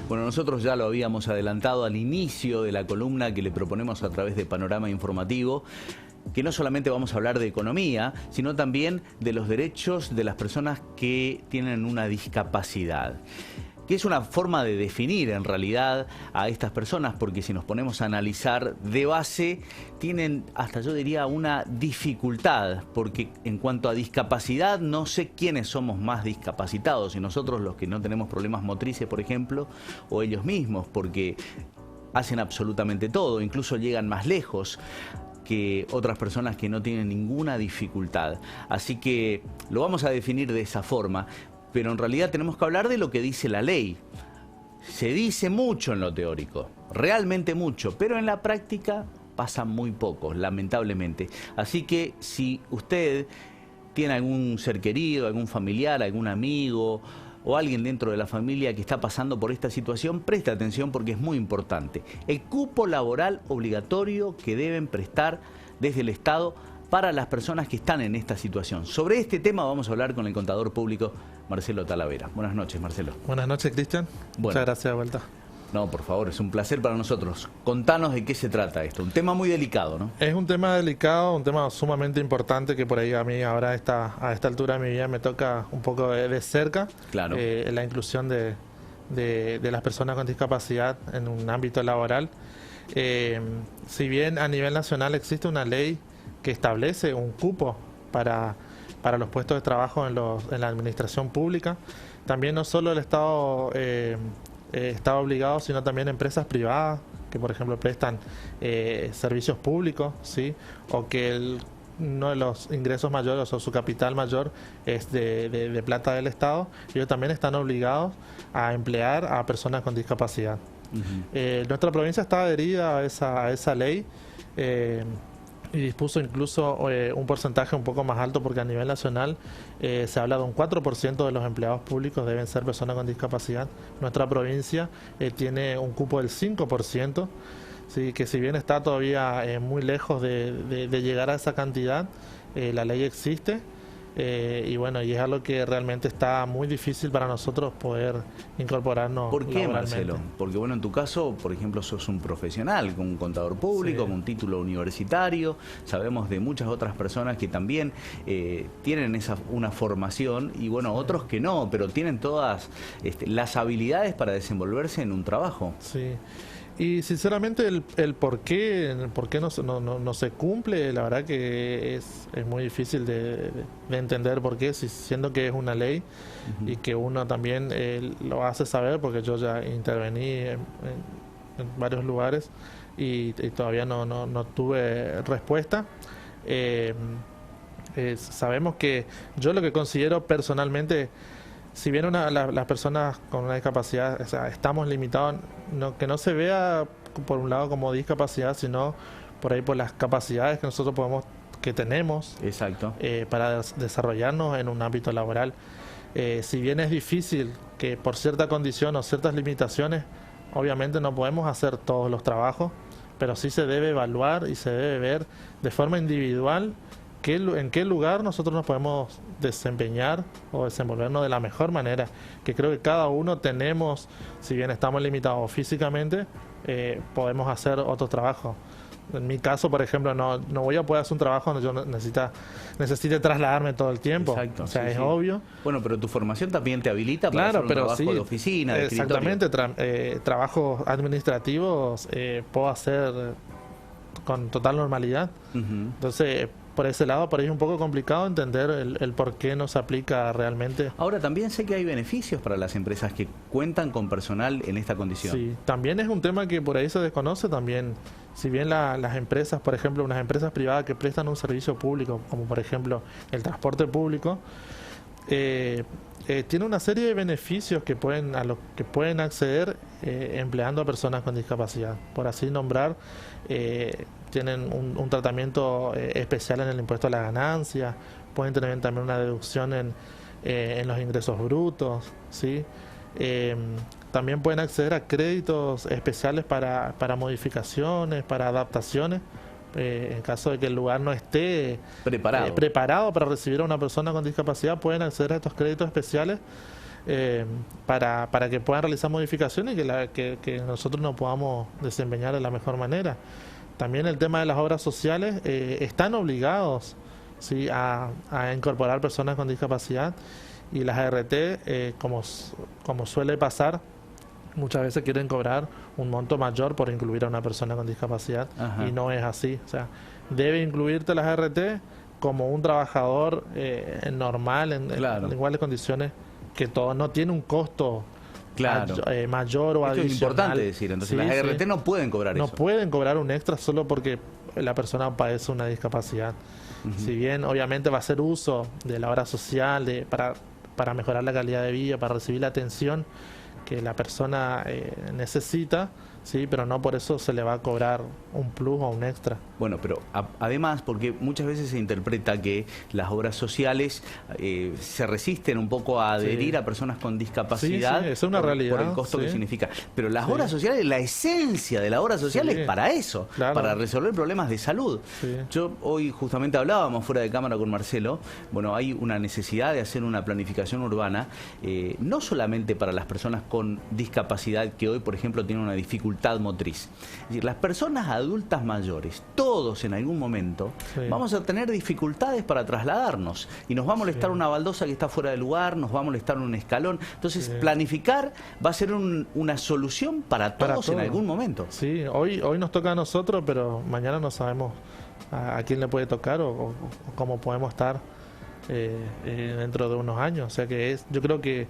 Bueno, nosotros ya lo habíamos adelantado al inicio de la columna que le proponemos a través de Panorama Informativo, que no solamente vamos a hablar de economía, sino también de los derechos de las personas que tienen una discapacidad, que es una forma de definir en realidad a estas personas, porque si nos ponemos a analizar de base, tienen hasta yo diría una dificultad, porque en cuanto a discapacidad no sé quiénes somos más discapacitados, si nosotros los que no tenemos problemas motrices, por ejemplo, o ellos mismos, porque hacen absolutamente todo, incluso llegan más lejos que otras personas que no tienen ninguna dificultad. Así que lo vamos a definir de esa forma. Pero en realidad tenemos que hablar de lo que dice la ley. Se dice mucho en lo teórico, realmente mucho, pero en la práctica pasa muy poco, lamentablemente. Así que si usted tiene algún ser querido, algún familiar, algún amigo o alguien dentro de la familia que está pasando por esta situación, preste atención porque es muy importante. El cupo laboral obligatorio que deben prestar desde el Estado para las personas que están en esta situación. Sobre este tema vamos a hablar con el contador público Marcelo Talavera. Buenas noches, Marcelo. Buenas noches, Cristian. Muchas gracias de vuelta. No, por favor, es un placer para nosotros. Contanos de qué se trata esto. Un tema muy delicado, ¿no? Es un tema delicado, un tema sumamente importante que por ahí a mí ahora a esta altura de mi vida me toca un poco de cerca. Claro. La inclusión de las personas con discapacidad en un ámbito laboral. Si bien a nivel nacional existe una ley que establece un cupo para los puestos de trabajo en la administración pública, también no solo el Estado está obligado, sino también empresas privadas que, por ejemplo, prestan servicios públicos, ¿sí? O que uno de los ingresos mayores o su capital mayor es de plata del Estado, ellos también están obligados a emplear a personas con discapacidad. Nuestra provincia está adherida a esa ley y dispuso incluso un porcentaje un poco más alto, porque a nivel nacional se habla de un 4% de los empleados públicos deben ser personas con discapacidad. Nuestra provincia tiene un cupo del 5%, ¿sí? Que si bien está todavía muy lejos de llegar a esa cantidad, la ley existe. Y bueno, y es algo que realmente está muy difícil para nosotros poder incorporarnos. ¿Por qué, Marcelo? Porque bueno, en tu caso, por ejemplo, sos un profesional, con un contador público, sí, con un título universitario. Sabemos de muchas otras personas que también tienen una formación y bueno, sí, otros que no, pero tienen todas las habilidades para desenvolverse en un trabajo. Sí. Y sinceramente el por qué no se cumple, la verdad que es muy difícil de entender por qué, siendo que es una ley y que uno también lo hace saber, porque yo ya intervení en varios lugares y todavía no tuve respuesta. Sabemos que yo lo que considero personalmente, si bien las personas con una discapacidad, o sea, estamos limitados, que no se vea por un lado como discapacidad, sino por ahí por las capacidades que nosotros tenemos. Exacto. Para desarrollarnos en un ámbito laboral. Si bien es difícil que por cierta condición o ciertas limitaciones, obviamente no podemos hacer todos los trabajos, pero sí se debe evaluar y se debe ver de forma individual en qué lugar nosotros nos podemos desempeñar o desenvolvernos de la mejor manera, que creo que cada uno tenemos, si bien estamos limitados físicamente, podemos hacer otro trabajo. En mi caso, por ejemplo, no voy a poder hacer un trabajo donde yo necesite trasladarme todo el tiempo. Exacto, o sea, sí, es sí, obvio. Bueno, pero tu formación también te habilita para hacer un trabajo de oficina, de exactamente, trabajos administrativos puedo hacer con total normalidad. Entonces, por ese lado, por ahí es un poco complicado entender el por qué no se aplica realmente. Ahora, también sé que hay beneficios para las empresas que cuentan con personal en esta condición. Sí, también es un tema que por ahí se desconoce también. Si bien las empresas, por ejemplo, unas empresas privadas que prestan un servicio público, como por ejemplo el transporte público, tiene una serie de beneficios a los que pueden acceder empleando a personas con discapacidad. Por así nombrar, tienen un tratamiento especial en el impuesto a la ganancia, pueden tener también una deducción en los ingresos brutos, ¿sí? También pueden acceder a créditos especiales para modificaciones, para adaptaciones, en caso de que el lugar no esté preparado para recibir a una persona con discapacidad. Pueden acceder a estos créditos especiales para que puedan realizar modificaciones y que nosotros nos podamos desempeñar de la mejor manera. También el tema de las obras sociales, están obligados, ¿sí?, a incorporar personas con discapacidad, y las ART, como suele pasar, muchas veces quieren cobrar un monto mayor por incluir a una persona con discapacidad. Ajá. Y no es así. O sea, debe incluirte las ART como un trabajador normal, en iguales condiciones que todo. No tiene un costo mayor o adicional. Esto es importante decir. Entonces, las ART no pueden cobrar eso. No pueden cobrar un extra solo porque la persona padece una discapacidad. Si bien obviamente va a hacer uso de la obra social para mejorar la calidad de vida, para recibir la atención que la persona necesita, sí, pero no por eso se le va a cobrar un plus o un extra. Bueno, pero además, porque muchas veces se interpreta que las obras sociales se resisten un poco a adherir a personas con discapacidad, es una realidad, por el costo que significa. Pero las obras sociales, la esencia de la obra social es para eso, para resolver problemas de salud. Yo hoy justamente hablábamos fuera de cámara con Marcelo, bueno, hay una necesidad de hacer una planificación urbana, no solamente para las personas con discapacidad que hoy, por ejemplo, tienen una dificultad motriz. Es decir, las personas adultas mayores, todos en algún momento, vamos a tener dificultades para trasladarnos y nos va a molestar una baldosa que está fuera de lugar, nos va a molestar un escalón. Entonces, planificar va a ser una solución para todos en algún momento. Sí, hoy nos toca a nosotros, pero mañana no sabemos a quién le puede tocar o cómo podemos estar dentro de unos años. O sea que yo creo que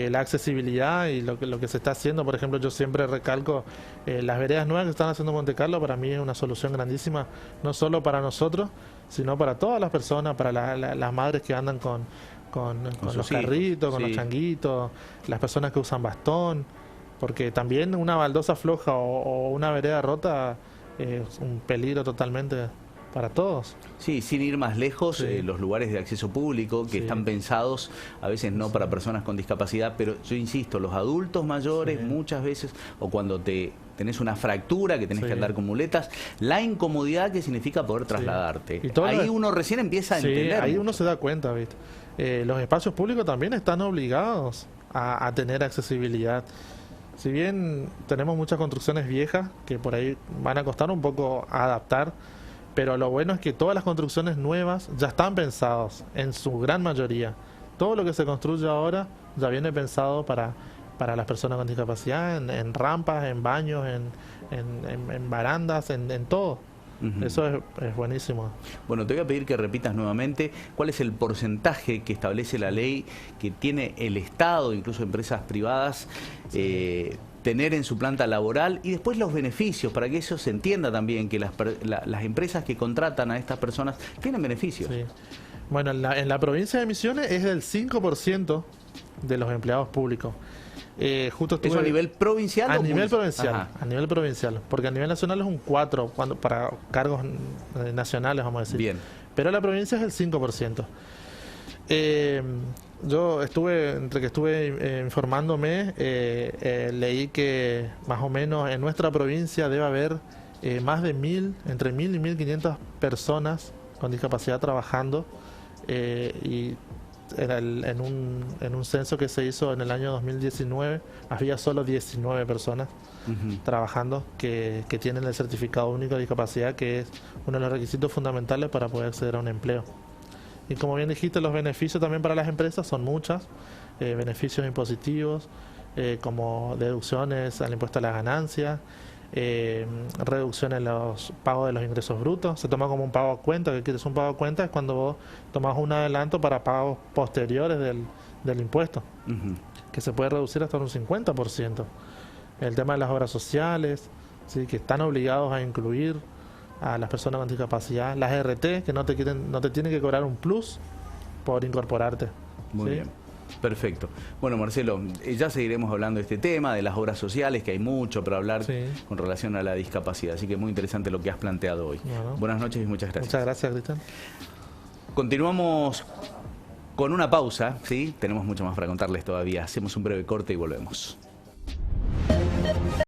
la accesibilidad y lo que se está haciendo, por ejemplo, yo siempre recalco las veredas nuevas que están haciendo Monte Carlo, para mí es una solución grandísima, no solo para nosotros, sino para todas las personas, para las madres que andan con los carritos, con los changuitos, las personas que usan bastón, porque también una baldosa floja o una vereda rota es un peligro totalmente para todos. Sí, sin ir más lejos, los lugares de acceso público que están pensados a veces no para personas con discapacidad, pero yo insisto, los adultos mayores muchas veces, o cuando tenés una fractura que tenés que andar con muletas, la incomodidad que significa poder trasladarte. Y ahí uno recién empieza a entender. Ahí uno se da cuenta, ¿viste? Los espacios públicos también están obligados a tener accesibilidad. Si bien tenemos muchas construcciones viejas que por ahí van a costar un poco adaptar, pero lo bueno es que todas las construcciones nuevas ya están pensadas, en su gran mayoría. Todo lo que se construye ahora ya viene pensado para las personas con discapacidad, en rampas, en baños, en barandas, en todo. Eso es buenísimo. Bueno, te voy a pedir que repitas nuevamente cuál es el porcentaje que establece la ley que tiene el Estado, incluso empresas privadas, tener en su planta laboral, y después los beneficios, para que eso se entienda también, que las empresas que contratan a estas personas tienen beneficios. Bueno, en la provincia de Misiones es del 5% de los empleados públicos. ¿Eso a nivel provincial? A nivel provincial, porque a nivel nacional es un 4% para cargos nacionales, vamos a decir. Bien. Pero la provincia es el 5%. Yo entre que estuve informándome, leí que más o menos en nuestra provincia debe haber más de entre 1.000 y 1.500 personas con discapacidad trabajando, y en un censo que se hizo en el año 2019 había solo 19 personas trabajando que tienen el certificado único de discapacidad, que es uno de los requisitos fundamentales para poder acceder a un empleo. Y como bien dijiste, los beneficios también para las empresas son muchos, beneficios impositivos, como deducciones al impuesto a las ganancias, reducción en los pagos de los ingresos brutos. Se toma como un pago a cuenta. ¿Qué quieres un pago a cuenta? Es cuando vos tomás un adelanto para pagos posteriores del impuesto, que se puede reducir hasta un 50%. El tema de las obras sociales, ¿sí?, que están obligados a incluir a las personas con discapacidad, las RT, que no te tienen que cobrar un plus por incorporarte. Muy bien. Perfecto. Bueno, Marcelo, ya seguiremos hablando de este tema, de las obras sociales, que hay mucho para hablar con relación a la discapacidad. Así que muy interesante lo que has planteado hoy. Bueno. Buenas noches y muchas gracias. Muchas gracias, Cristian. Continuamos con una pausa, ¿sí? Tenemos mucho más para contarles todavía. Hacemos un breve corte y volvemos.